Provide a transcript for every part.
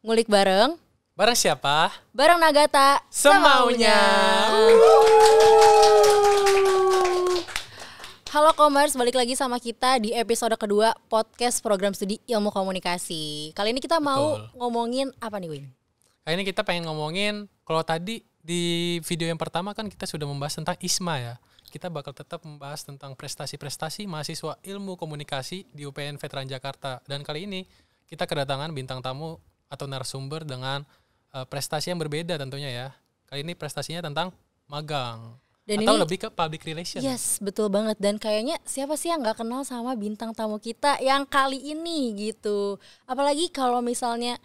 Ngulik bareng. Bareng siapa? Bareng Nagata. Semaunya. Halo Komers, balik lagi sama kita di episode kedua podcast program studi ilmu komunikasi. Kali ini kita mau ngomongin apa nih, Win? Kali ini kita pengen ngomongin, kalau tadi di video yang pertama kan kita sudah membahas tentang ISMA ya. Kita bakal tetap membahas tentang prestasi-prestasi mahasiswa ilmu komunikasi di UPN Veteran Jakarta. Dan kali ini kita kedatangan bintang tamu atau narasumber dengan prestasi yang berbeda tentunya ya. Kali ini prestasinya tentang magang. Dan atau ini, lebih ke public relation. Yes, betul banget. Dan kayaknya siapa sih yang gak kenal sama bintang tamu kita yang kali ini gitu. Apalagi kalau misalnya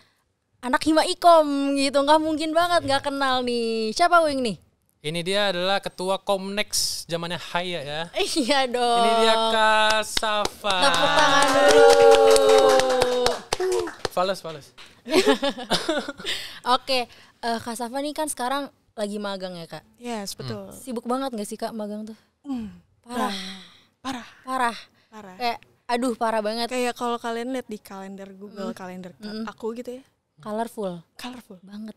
anak Hima Ikom gitu, gak mungkin banget gak kenal nih. Siapa Wing nih? Ini dia adalah ketua Komnex zamannya Haya ya. Iya dong. Ini dia Kak Safa. Tepuk tangan dulu. Fales. Oke, Kak Safa nih kan sekarang lagi magang ya Kak? Yes, betul. Sibuk banget gak sih Kak magang tuh? Parah. Kayak aduh parah banget. Kayak kalau kalian lihat di kalender Google kalender aku gitu ya. Colorful banget.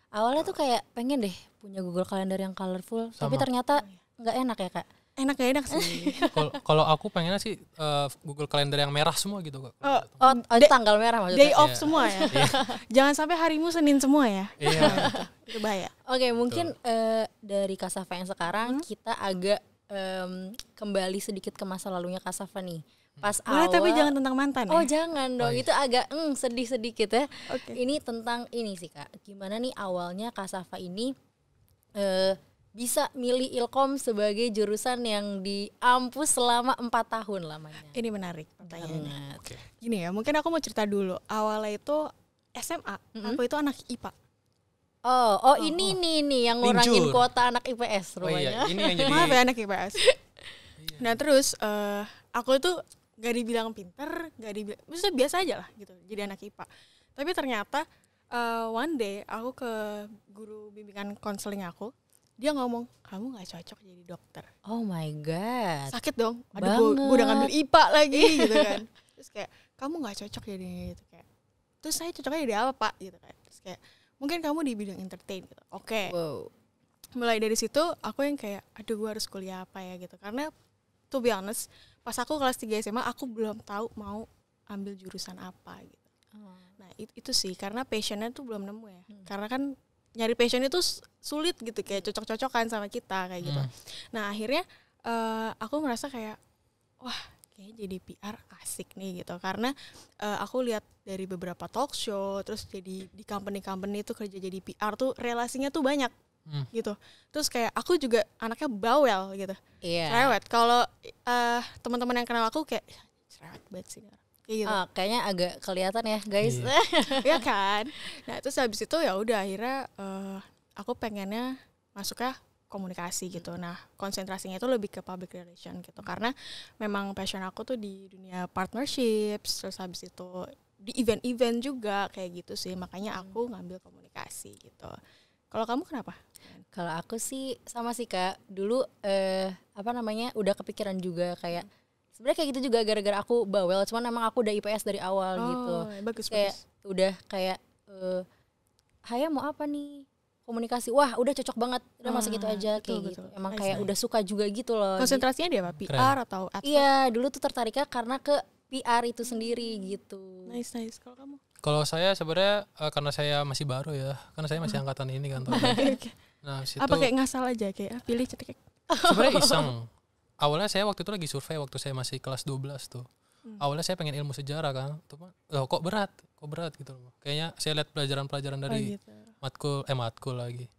Awalnya tuh kayak pengen deh punya Google Calendar yang colorful, tapi ternyata nggak enak ya Kak. Enak sih. Kalau aku pengennya sih Google Calendar yang merah semua gitu Kak. Oh, tanggal merah maksudnya. Day off semua ya. Jangan sampai harimu Senin semua ya. Iya. Itu bahaya. Oke, mungkin dari Kak Safa yang sekarang kita agak kembali sedikit ke masa lalunya Kak Safa nih. Pas Boleh, awal. tapi jangan tentang mantan ya. Oh jangan dong, itu agak sedih sedikit ya. Oke. Ini tentang ini sih Kak. Gimana nih awalnya Kak Safa ini bisa milih Ilkom sebagai jurusan yang diampus selama 4 tahun lamanya. Ini menarik pertanyaannya. Oke. Gini ya, mungkin aku mau cerita dulu. Awalnya itu SMA, aku itu anak IPA. Oh, ini nih yang ngurangin Linjur. kuota anak IPS Oh iya, rupanya. ini yang jadi Maaf ya anak IPS. Nah terus aku itu gak dibilang pinter, maksudnya biasa aja lah gitu, jadi anak IPA. Tapi ternyata one day aku ke guru bimbingan konseling aku, dia ngomong, kamu gak cocok jadi dokter. Oh my god. Sakit dong, aduh gue udah ngambil IPA lagi gitu kan. Terus kayak, kamu gak cocok jadi gitu kayak. Terus saya cocoknya jadi apa Pak gitu kan. Terus kayak, mungkin kamu di bidang entertain gitu. Oke. Wow. Mulai dari situ aku yang kayak, aduh gue harus kuliah apa ya gitu. Karena to be honest, pas aku kelas 3 SMA aku belum tahu mau ambil jurusan apa gitu. Nah itu sih, karena passionnya tuh belum nemu ya. Karena kan nyari passion itu sulit gitu, kayak cocok-cocokan sama kita kayak gitu. Nah akhirnya aku merasa kayak, wah kayaknya jadi PR asik nih gitu. Karena aku lihat dari beberapa talk show, terus jadi di company-company itu kerja jadi PR tuh relasinya tuh banyak. Gitu. Terus kayak aku juga anaknya bawel gitu. Iya. Cerewet. Kalau teman-teman yang kenal aku kayak cerewet banget sih. Kayak gitu. Kayaknya agak kelihatan ya guys. Ya kan. Nah terus habis itu ya udah akhirnya aku pengennya masuknya komunikasi gitu. Nah konsentrasinya itu lebih ke public relation gitu. Karena memang passion aku tuh di dunia partnerships. Terus habis itu di event-event juga kayak gitu sih. Makanya aku ngambil komunikasi gitu. Kalau kamu kenapa? Kalau aku sih sama sih Kak. Dulu udah kepikiran juga kayak sebenarnya kayak gitu juga gara-gara aku bawel. Cuman emang aku udah IPS dari awal gitu. Bagus. Kayak udah kayak Haya mau apa nih? Komunikasi. Wah, udah cocok banget. Udah masuk itu aja kayak gitu. Emang kayak udah suka juga gitu loh. Konsentrasinya dia apa? PR atau advert? Iya, dulu tuh tertariknya karena ke PR itu sendiri gitu. Nice. Kalau kamu? Kalau saya sebenarnya karena saya masih baru ya, karena saya masih angkatan ini kan. Okay. Nah, situ Apa kayak ngasal aja kayak pilih cetek. sebenarnya iseng. Awalnya saya waktu itu lagi survei waktu saya masih kelas 12 tuh. Awalnya saya pengen ilmu sejarah kan. Kok berat gitu loh. Kayaknya saya lihat pelajaran-pelajaran dari matkul lagi.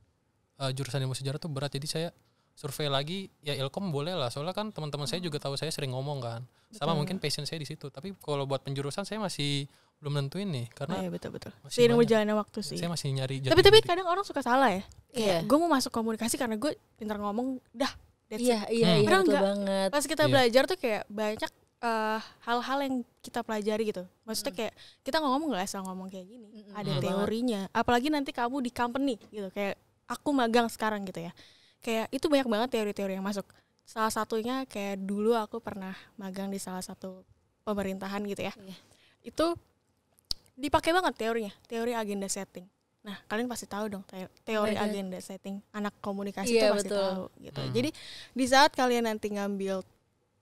Jurusan ilmu sejarah tuh berat, jadi saya survei lagi ya Ilkom boleh lah. Soalnya kan teman-teman saya juga tahu saya sering ngomong kan. Sama mungkin passion saya di situ. Tapi kalau buat penjurusan saya masih belum nentuin nih karena betul. masih berjalannya waktu sih. Saya masih nyari. Tapi kadang orang suka salah ya. Iya. Gue mau masuk komunikasi karena gue pintar ngomong, dah. Iya, Padahal betul enggak. banget. Pas kita belajar tuh kayak banyak hal-hal yang kita pelajari gitu. Maksudnya kayak kita ngomong nggak asal ngomong kayak gini. Ada teorinya. Apalagi nanti kamu di company gitu. Kayak aku magang sekarang gitu ya. Kayak itu banyak banget teori-teori yang masuk. Salah satunya kayak dulu aku pernah magang di salah satu pemerintahan gitu ya. Itu dipakai banget teorinya, teori agenda setting. Nah, kalian pasti tahu dong teori agenda setting. Anak komunikasi itu pasti tahu gitu. Jadi di saat kalian nanti ngambil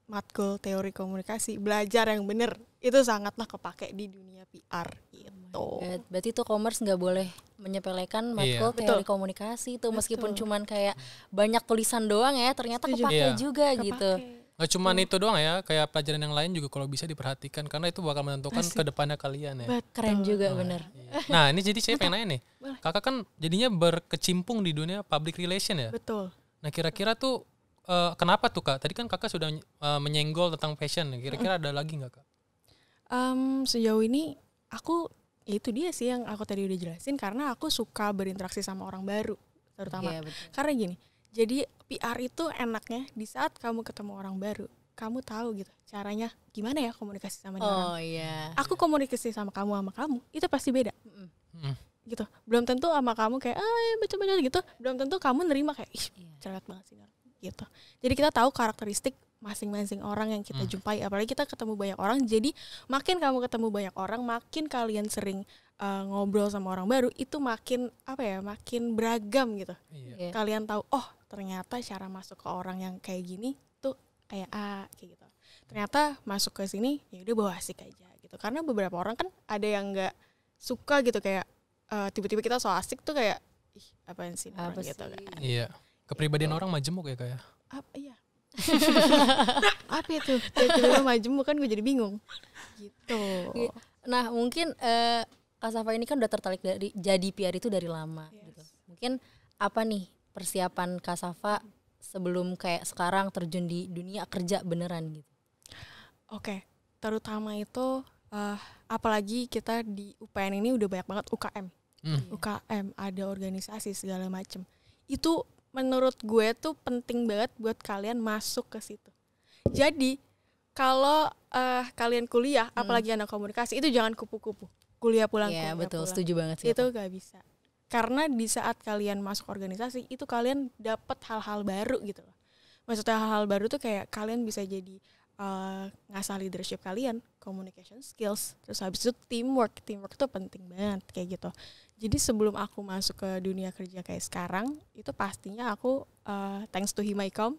matkul teori komunikasi, belajar yang bener itu sangatlah kepake di dunia PR gitu. Berarti tuh commerce nggak boleh menyepelekan matkul teori komunikasi itu, meskipun cuman kayak banyak tulisan doang ya, ternyata kepake juga gitu. Nggak cuma itu doang ya, kayak pelajaran yang lain juga kalau bisa diperhatikan, karena itu bakal menentukan kedepannya kalian ya. Keren juga, bener. Nah ini jadi saya pengen nanya nih, kakak kan jadinya berkecimpung di dunia public relation ya. Betul. Nah kira-kira tuh kenapa tuh kak? Tadi kan kakak sudah menyenggol tentang passion, kira-kira ada lagi nggak kak? Sejauh ini aku, itu dia sih yang aku tadi udah jelasin, karena aku suka berinteraksi sama orang baru terutama. Karena gini, jadi PR itu enaknya di saat kamu ketemu orang baru, kamu tahu gitu caranya gimana ya komunikasi sama dia orang. Aku komunikasi sama kamu itu pasti beda. Gitu. Belum tentu sama kamu kayak baca-baca gitu, belum tentu kamu nerima kayak jelek banget sih gitu. Jadi kita tahu karakteristik masing-masing orang yang kita jumpai, apalagi kita ketemu banyak orang. Jadi makin kamu ketemu banyak orang, makin kalian sering ngobrol sama orang baru, itu makin makin beragam gitu. Kalian tahu, oh ternyata cara masuk ke orang yang kayak gini tuh kayak kayak gitu. Ternyata masuk ke sini ya udah bawa asik aja gitu. Karena beberapa orang kan ada yang nggak suka gitu, kayak tiba-tiba kita so asik tuh kayak apaan sih orang gitu kan. Iya. Kepribadian orang majemuk ya kayak. Iya. Apa itu? Tiba-tiba majemuk kan, gue jadi bingung. Gitu. Nah mungkin Kak Safa ini kan udah tertarik dari jadi PR itu dari lama gitu. Mungkin apa nih persiapan Kak Safa sebelum kayak sekarang terjun di dunia kerja beneran gitu? Oke, terutama itu apalagi kita di UPN ini udah banyak banget UKM. UKM, ada organisasi segala macem. Itu menurut gue tuh penting banget buat kalian masuk ke situ. Jadi kalau kalian kuliah, apalagi anak komunikasi, itu jangan kupu-kupu. Kuliah pulang. Iya betul, setuju banget sih. Itu gak bisa. Karena di saat kalian masuk organisasi, itu kalian dapat hal-hal baru gitu loh. Maksudnya hal-hal baru tuh kayak kalian bisa jadi ngasah leadership kalian, communication skills, terus habis itu teamwork tuh penting banget kayak gitu. Jadi sebelum aku masuk ke dunia kerja kayak sekarang, itu pastinya aku thanks to Himaikom.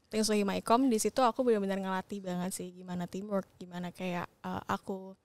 Thanks to Himaikom, di situ aku benar-benar ngelatih banget sih gimana teamwork, gimana kayak aku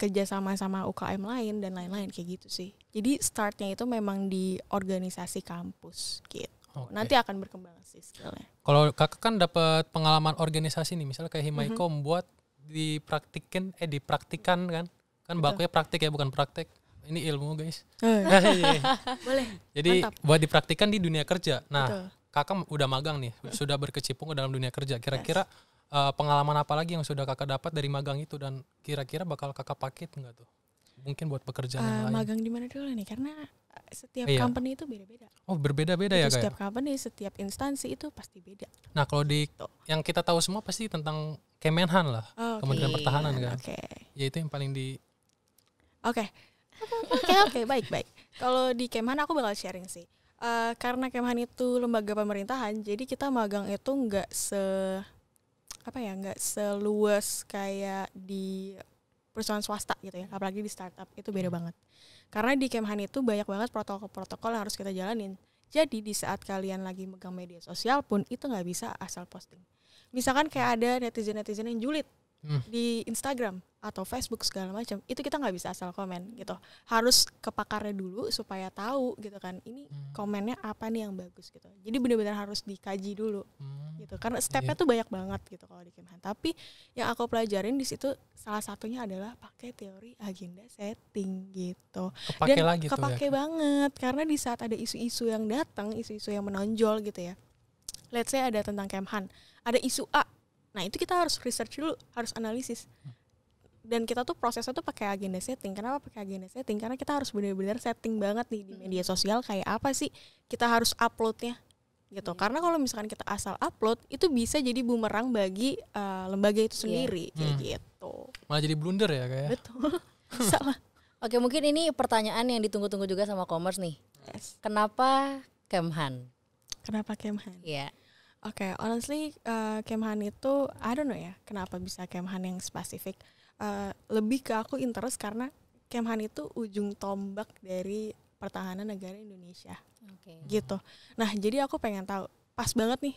kerja sama UKM lain dan lain-lain kayak gitu sih. Jadi startnya itu memang di organisasi kampus gitu. Nanti akan berkembang sih skillnya. Kalau kakak kan dapat pengalaman organisasi nih, misalnya kayak Himaikom buat dipraktikan kan bakunya praktik ya, bukan praktek. Ini ilmu guys. Boleh. Jadi mantap. Buat dipraktikan di dunia kerja. Nah, betul. Kakak udah magang nih, sudah berkecimpung ke dalam dunia kerja. Kira-kira pengalaman apa lagi yang sudah kakak dapat dari magang itu, dan kira-kira bakal kakak pakai nggak tuh? Mungkin buat pekerjaan yang lain. Magang di mana dulu nih? Karena setiap company itu beda-beda. Oh, berbeda-beda ya kayak. Setiap company, setiap instansi itu pasti beda. Nah, kalau yang kita tahu semua pasti tentang Kemenhan lah, Kementerian Pertahanan kan. Ya itu yang paling di. Oke, baik. Kalau di Kemhan aku bakal sharing sih. Karena Kemhan itu lembaga pemerintahan, jadi kita magang itu nggak seluas kayak di perusahaan swasta gitu ya, apalagi di startup itu beda banget. Karena di Kemhan itu banyak banget protokol-protokol yang harus kita jalanin. Jadi di saat kalian lagi megang media sosial pun itu nggak bisa asal posting. Misalkan kayak ada netizen yang julid di Instagram atau Facebook segala macam, itu kita nggak bisa asal komen gitu. Harus ke pakarnya dulu supaya tahu gitu kan, ini komennya apa nih yang bagus gitu. Jadi benar-benar harus dikaji dulu gitu. Karena stepnya tuh banyak banget gitu kalau di Kemhan. Tapi yang aku pelajarin di situ salah satunya adalah pakai teori agenda setting gitu. Kepake banget karena di saat ada isu-isu yang datang, isu-isu yang menonjol gitu ya. Let's say ada tentang Kemhan, ada isu A. Nah itu kita harus research dulu, harus analisis. Dan kita tuh prosesnya tuh pakai agenda setting. Kenapa pakai agenda setting? Karena kita harus benar-benar setting banget nih di media sosial kayak apa sih kita harus uploadnya gitu. Karena kalau misalkan kita asal upload, itu bisa jadi bumerang bagi lembaga itu sendiri kayak gitu. Malah jadi blunder ya kayak. Betul. Salah. Oke, mungkin ini pertanyaan yang ditunggu-tunggu juga sama Commerce nih. Yes. Kenapa Kemhan? Kenapa Kemhan? Iya. Oke, honestly Kemhan itu I don't know ya kenapa bisa Kemhan yang spesifik. lebih ke aku interest karena Kemhan itu ujung tombak dari pertahanan negara Indonesia. Gitu. Nah, jadi aku pengen tahu, pas banget nih,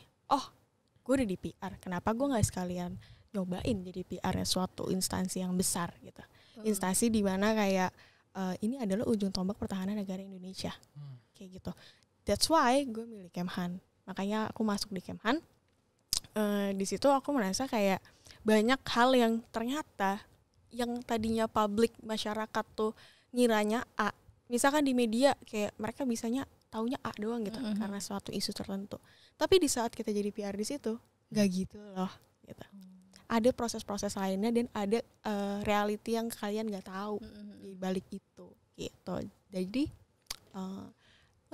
gue udah di PR, kenapa gue nggak sekalian nyobain jadi PR-nya suatu instansi yang besar gitu. Instansi di mana kayak ini adalah ujung tombak pertahanan negara Indonesia. Kayak gitu. That's why gue milih Kemhan. Makanya aku masuk di Kemhan. Di situ aku merasa kayak banyak hal yang ternyata yang tadinya publik masyarakat tuh ngiranya A. Misalkan di media kayak mereka bisanya taunya A doang gitu karena suatu isu tertentu. Tapi di saat kita jadi PR di situ nggak gitu loh gitu. Ada proses-proses lainnya dan ada reality yang kalian nggak tahu di balik itu gitu. Jadi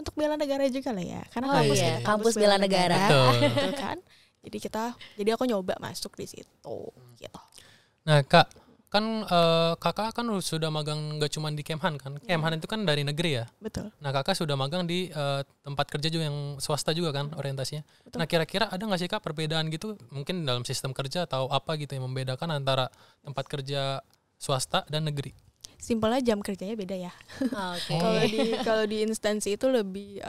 untuk bela negara juga lah ya, karena kampus bela negara. Gitu kan. Jadi aku nyoba masuk di situ gitu. Nah Kak, kan kakak kan sudah magang gak cuma di Kemhan kan? Kemhan itu kan dari negeri ya? Betul. Nah kakak sudah magang di tempat kerja juga yang swasta juga kan orientasinya? Betul. Nah kira-kira ada gak sih Kak perbedaan gitu mungkin dalam sistem kerja atau apa gitu yang membedakan antara tempat kerja swasta dan negeri? Simpelnya jam kerjanya beda ya. Kalau di instansi itu lebih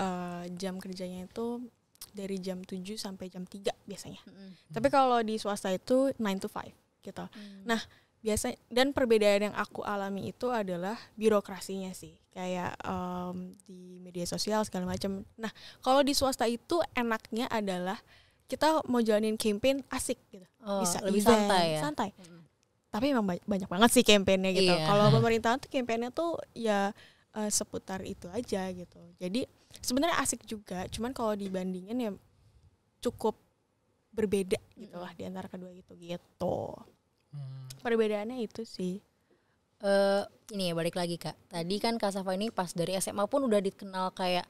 jam kerjanya itu dari jam 7 sampai jam 3 biasanya. Tapi kalau di swasta itu 9 to 5 gitu. Nah, biasa dan perbedaan yang aku alami itu adalah birokrasinya sih. Kayak di media sosial segala macam. Nah, kalau di swasta itu enaknya adalah kita mau jalanin campaign asik gitu. Bisa lebih event, santai. Tapi emang banyak banget sih campaignnya gitu. Iya. Kalau pemerintahan tuh campaignnya tuh ya seputar itu aja gitu. Jadi sebenarnya asik juga, cuman kalau dibandingin ya cukup berbeda gitu lah di antara kedua itu gitu. Perbedaannya itu sih. Ini ya balik lagi Kak. Tadi kan Kak Safa ini pas dari SMA pun udah dikenal kayak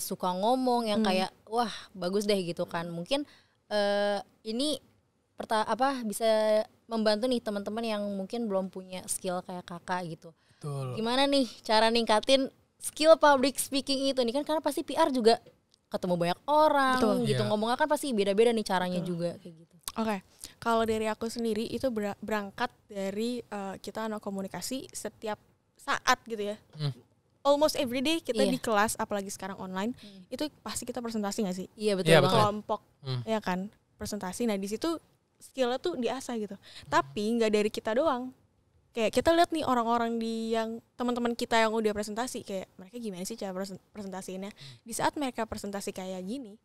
suka ngomong yang kayak wah bagus deh gitu kan. Mungkin ini bisa membantu nih teman-teman yang mungkin belum punya skill kayak kakak gitu. Betul. Gimana nih cara ningkatin skill public speaking itu nih kan karena pasti PR juga ketemu banyak orang. Betul. Gitu. Yeah. Ngomongnya kan pasti beda-beda nih caranya. Betul. Juga kayak gitu. Oke. Kalau dari aku sendiri itu berangkat dari kita komunikasi setiap saat gitu ya. Almost every day kita di kelas, apalagi sekarang online, itu pasti kita presentasi nggak sih? Iya betul. Kelompok, ya kan, presentasi. Nah di situ skillnya tuh diasah gitu. Tapi nggak dari kita doang. Kayak kita lihat nih orang-orang yang teman-teman kita yang udah presentasi, kayak mereka gimana sih cara presentasinya. Di saat mereka presentasi kayak gini,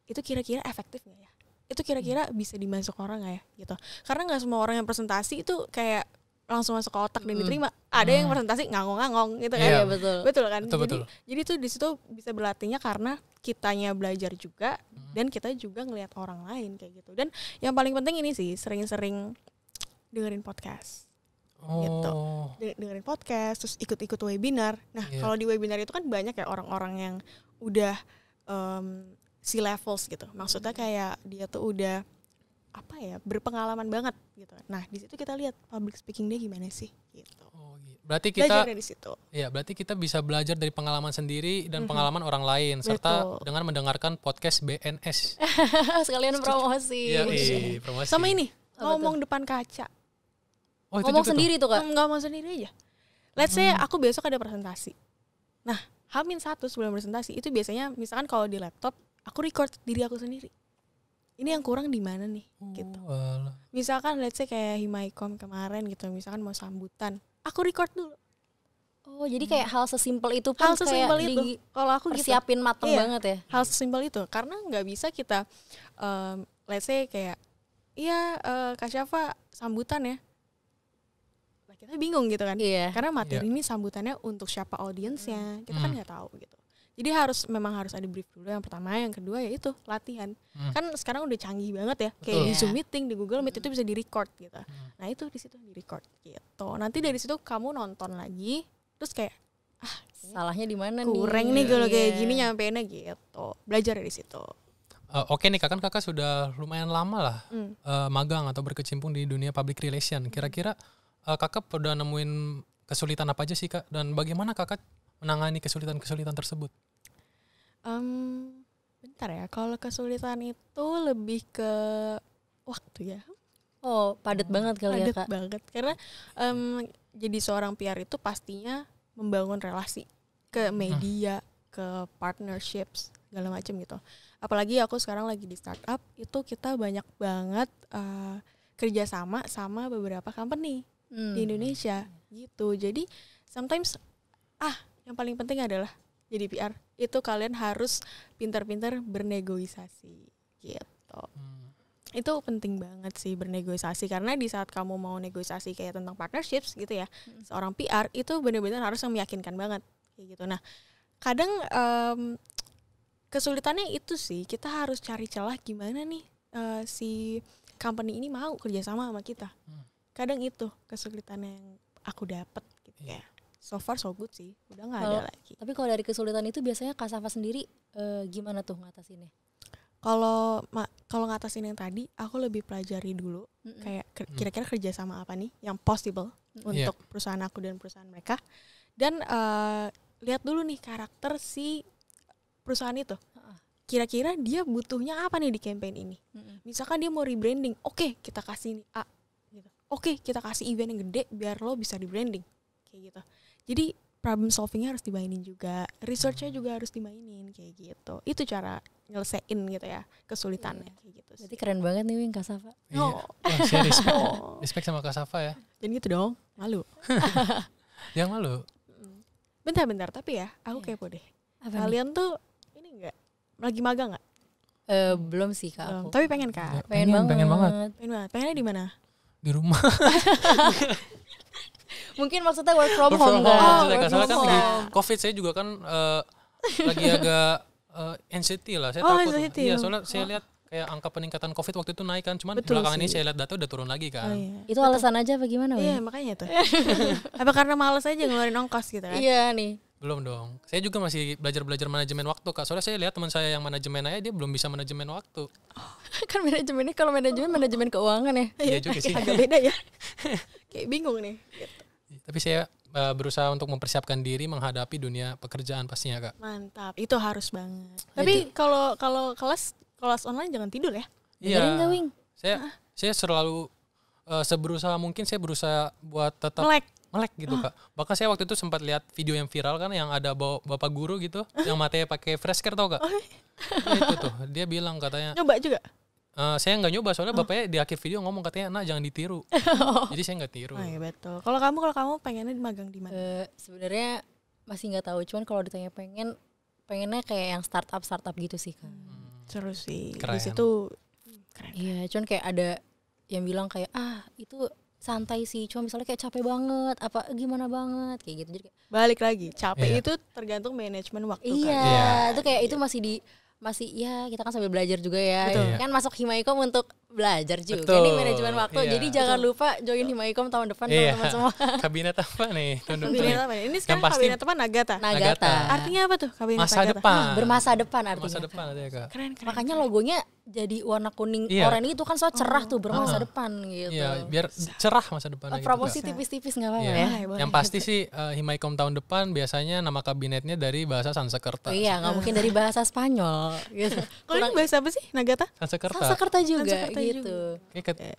itu kira-kira efektif nggak ya? Itu kira-kira bisa dimasuk orang nggak ya? Gitu. Karena nggak semua orang yang presentasi itu kayak langsung masuk ke otak dan diterima. Ada yang presentasi ngangong-ngangong gitu kan. Iya, betul kan. Jadi tuh di situ bisa berlatihnya karena kitanya belajar juga dan kita juga ngelihat orang lain kayak gitu. Dan yang paling penting ini sih sering-sering dengerin podcast. Gitu. Dengerin podcast terus ikut-ikut webinar. Nah, kalau di webinar itu kan banyak ya orang-orang yang udah C-levels gitu. Maksudnya kayak dia tuh udah berpengalaman banget gitu. Nah, di situ kita lihat public speaking dia gimana sih gitu. Berarti kita dari situ. Iya, berarti kita bisa belajar dari pengalaman sendiri dan pengalaman orang lain. Betul. Serta dengan mendengarkan podcast BNS. Sekalian promosi. Iya, promosi. Sama ini, ngomong depan kaca. Ngomong sendiri tuh Kak? Ngomong sendiri aja. Let's say aku besok ada presentasi. Nah, H-1 sebelum presentasi itu biasanya misalkan kalau di laptop aku record diri aku sendiri. Ini yang kurang di mana nih gitu. Misalkan let's say kayak Himaikom kemarin gitu, misalkan mau sambutan, aku record dulu. Oh, jadi kayak hal sesimpel itu pun sesimpel itu. Kalau aku persiapin mateng banget ya. Hal sesimpel itu karena nggak bisa kita let's say kayak Kak Syafa sambutan ya. Kita bingung gitu kan, karena materi ini sambutannya untuk siapa audiensnya, kita kan nggak tahu gitu. Jadi memang harus ada brief dulu yang pertama, yang kedua ya itu latihan. Kan sekarang udah canggih banget ya, kayak di Zoom meeting, di Google Meet itu bisa di record gitu. Nah itu di situ di record gitu. Nanti dari situ kamu nonton lagi, terus kayak salahnya di mana nih? Kurang nih kalau kayak gini nyampeinnya gitu. Belajar dari situ. Oke nih kakak sudah lumayan lama lah magang atau berkecimpung di dunia public relation. Kira-kira kakak udah nemuin kesulitan apa aja sih Kak? Dan bagaimana kakak menangani kesulitan-kesulitan tersebut? Bentar ya, kalau kesulitan itu lebih ke waktu ya. Oh, padat banget kali ya, Padat Kak. banget karena jadi seorang PR itu pastinya membangun relasi ke media, ke partnerships segala macam gitu. Apalagi aku sekarang lagi di startup, itu kita banyak banget kerjasama sama beberapa company di Indonesia gitu. Jadi sometimes yang paling penting adalah jadi PR itu kalian harus pintar-pintar bernegosiasi gitu. Itu penting banget sih bernegosiasi, karena di saat kamu mau negosiasi kayak tentang partnerships gitu ya, seorang PR itu benar-benar harus yang meyakinkan banget kayak gitu. Nah, kadang kesulitannya itu sih, kita harus cari celah gimana nih si company ini mau kerjasama sama kita. Kadang itu kesulitannya yang aku dapat gitu ya. So far so good sih, udah nggak ada lagi. Tapi kalau dari kesulitan itu biasanya Kak Safa sendiri gimana tuh ngatasinnya? Kalau ngatasin yang tadi, aku lebih pelajari dulu kayak kira-kira kerjasama apa nih yang possible untuk perusahaan aku dan perusahaan mereka, dan lihat dulu nih karakter si perusahaan itu. Kira-kira dia butuhnya apa nih di campaign ini? Misalkan dia mau rebranding, oke, kita kasih nih A gitu. Oke, kita kasih event yang gede biar lo bisa rebranding kayak gitu. Jadi problem solvingnya harus dimainin juga, researchnya juga harus dimainin kayak gitu. Itu cara nyelesain gitu ya kesulitannya kayak gitu. Berarti keren banget nih Wing, Kak Safa. Iya. Saya respect sama Kak Safa ya. Dan gitu dong, malu. Jangan malu. Bentar, tapi ya aku kepo deh. Apa Kalian tuh ini enggak lagi magang enggak? Belum sih Kak aku. Tapi pengen kan? Pengen banget. Pengen banget. Pengennya di mana? Di rumah. Mungkin maksudnya work from home Soalnya kan? kan di COVID saya juga kan lagi agak anxiety lah. Saya takut. anxiety. Iya, soalnya saya lihat kayak angka peningkatan COVID waktu itu naik kan, cuman Betul belakangan ini sih. saya lihat data udah turun lagi kan. Iya. Itu alasan aja apa gimana Iya, Wing? makanya tuh. Apa karena malas aja ngeluarin ongkos gitu kan? Iya nih. Belum dong. Saya juga masih belajar manajemen waktu Kak. Soalnya saya lihat teman saya yang manajemen aja dia belum bisa manajemen waktu. Kan manajemennya kalau manajemen keuangan ya. Iya juga sih. Agak beda ya. Kayak bingung nih. Gitu. Tapi saya berusaha untuk mempersiapkan diri menghadapi dunia pekerjaan pastinya Kak. Mantap, itu harus banget. Tapi kalau kelas online jangan tidur ya. Dengerin nggak Wing? Saya selalu seberusaha mungkin saya berusaha buat tetap melek gitu Kak. Bahkan saya waktu itu sempat lihat video yang viral kan yang ada bapak guru gitu yang matanya pakai fresker tau Kak? Nah, itu tuh dia bilang katanya. Nyoba juga. Saya nggak nyoba soalnya bapaknya di akhir video ngomong katanya nak jangan ditiru. Jadi saya nggak tiru. Oh iya betul. Kalau kamu pengennya magang di mana? Sebenarnya masih nggak tahu, cuman kalau ditanya pengennya kayak yang startup gitu sih kan. Seru sih. Keren. Di situ keren. Iya, cuman kayak ada yang bilang kayak itu santai sih, cuma misalnya kayak capek banget, apa gimana banget kayak gitu. Jadi kayak, Balik lagi, capek Iya. itu tergantung manajemen waktu kan. iya, itu kayak itu masih ya kita kan sambil belajar juga ya. Betul. Kan masuk Himaikom untuk belajar juga Betul. nih manajemen waktu. Iya. Jadi jangan lupa join Himaikom tahun depan Iya. teman-teman semua. Kabinet apa nih? Tahun depan Kabinet nih? apa nih? Ini sekarang pasti kabinet apa? Nagata. Nagata. Artinya apa tuh kabinet Masa Nagata? depan. Bermasa depan artinya. Masa depan ada ya Kak. Keren. Makanya logonya jadi warna kuning Iya. oranye itu kan so cerah tuh bermasa depan gitu. Iya, biar cerah masa depan gitu, Promosi Kak. tipis-tipis nggak apa-apa Iya. ya. Boleh. Yang pasti sih Himaikom tahun depan biasanya nama kabinetnya dari bahasa Sanskerta. Iya, nggak mungkin dari bahasa Spanyol gitu. Kalau ini bahasa apa sih? Nagata? Sanskerta. Sanskerta juga Sanskerta gitu.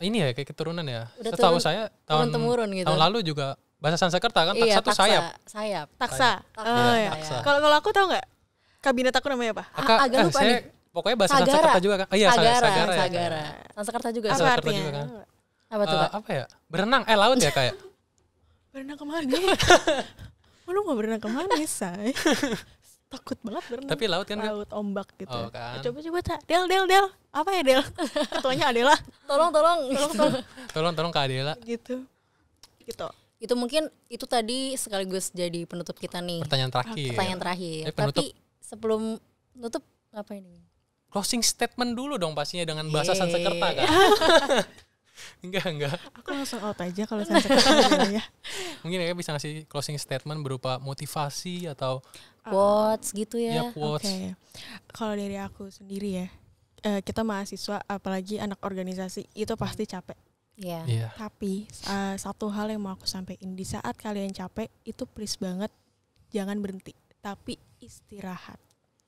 Ini ya kayak keturunan ya. Udah Setahu turun- saya turun-temurun gitu. tahun lalu juga bahasa Sanskerta kan Iya, taksa tuh sayap. Sayap. Taksa. Taksa. Oh iya. Taksa. Kalau aku tahu nggak? Kabinet aku namanya apa? Agak lupa saya nih. pokoknya bahasa Sagara. Sanskerta juga kan. Oh iya, Sagara. ya. Sagara. Sanskerta juga. Apa Sanskerta artinya? juga kan. Apa tuh, Kak? Apa ya? Berenang laut ya kayak. Berenang kemana? Lu nggak berenang kemana, Say? Takut banget berenang. Tapi laut kan Kak? Laut ombak gitu. Oh, kan. Coba tak. Del. Apa ya Del? Ketuanya Adela. Tolong. Tolong Kak Adela. Gitu. Itu mungkin itu tadi sekaligus jadi penutup kita nih. Pertanyaan terakhir. Pertanyaan terakhir. Penutup. Tapi sebelum nutup ngapain nih? Closing statement dulu dong pastinya dengan bahasa Yeay. Sanskerta kan. Enggak. Aku langsung out aja kalau Sanskerta ya. Mungkin ya bisa ngasih closing statement berupa motivasi atau Quotes gitu ya ya. quotes. Oke. Kalau dari aku sendiri ya, kita mahasiswa apalagi anak organisasi itu pasti capek. Iya. Iya. Tapi satu hal yang mau aku sampaikan, di saat kalian capek itu please banget jangan berhenti, tapi istirahat.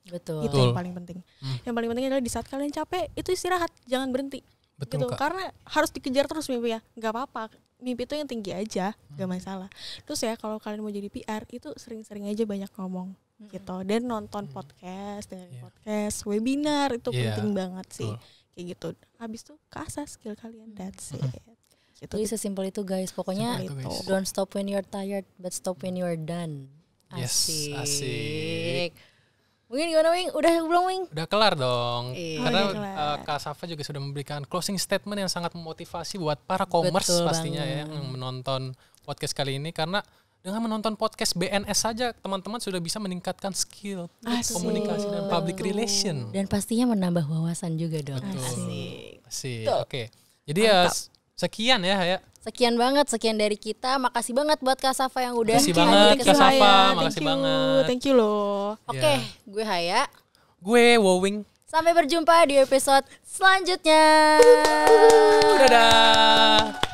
Betul. Itu yang paling penting. Yang paling penting adalah di saat kalian capek itu istirahat, jangan berhenti. Betul, gitu. Kak. Karena harus dikejar terus mimpinya. Nggak apa-apa, mimpi itu yang tinggi aja, nggak masalah. Terus ya kalau kalian mau jadi PR itu sering-sering aja banyak ngomong gitu, dan nonton podcast, dengerin podcast, webinar itu penting banget sih. Kayak gitu. Habis tuh kasah skill kalian, that's it. Gitu. Jadi sesimpel itu guys, pokoknya Simpel itu, guys. don't stop when you're tired, but stop when you're done. Yes, Asik. asik. Mungkin gimana Wing? Udah belum Wing? Udah kelar dong. Iya. Karena Udah kelar. Kak Safa juga sudah memberikan closing statement yang sangat memotivasi buat para commerce Betul pastinya banget. ya yang menonton podcast kali ini, karena dengan menonton podcast BNS saja teman-teman sudah bisa meningkatkan skill Asik. komunikasi dan public relation. Dan pastinya menambah wawasan juga dong. Betul. Asik. Tuh. Oke. Jadi ya sekian ya. Sekian banget, sekian dari kita. Makasih banget buat Kak Safa yang udah Makasih hadir banget, ke Kak sini. Safa. Thank Makasih you. banget. Thank you loh. Oke, Ya. gue Haya. Gue Wowing. Sampai berjumpa di episode selanjutnya. Dadah.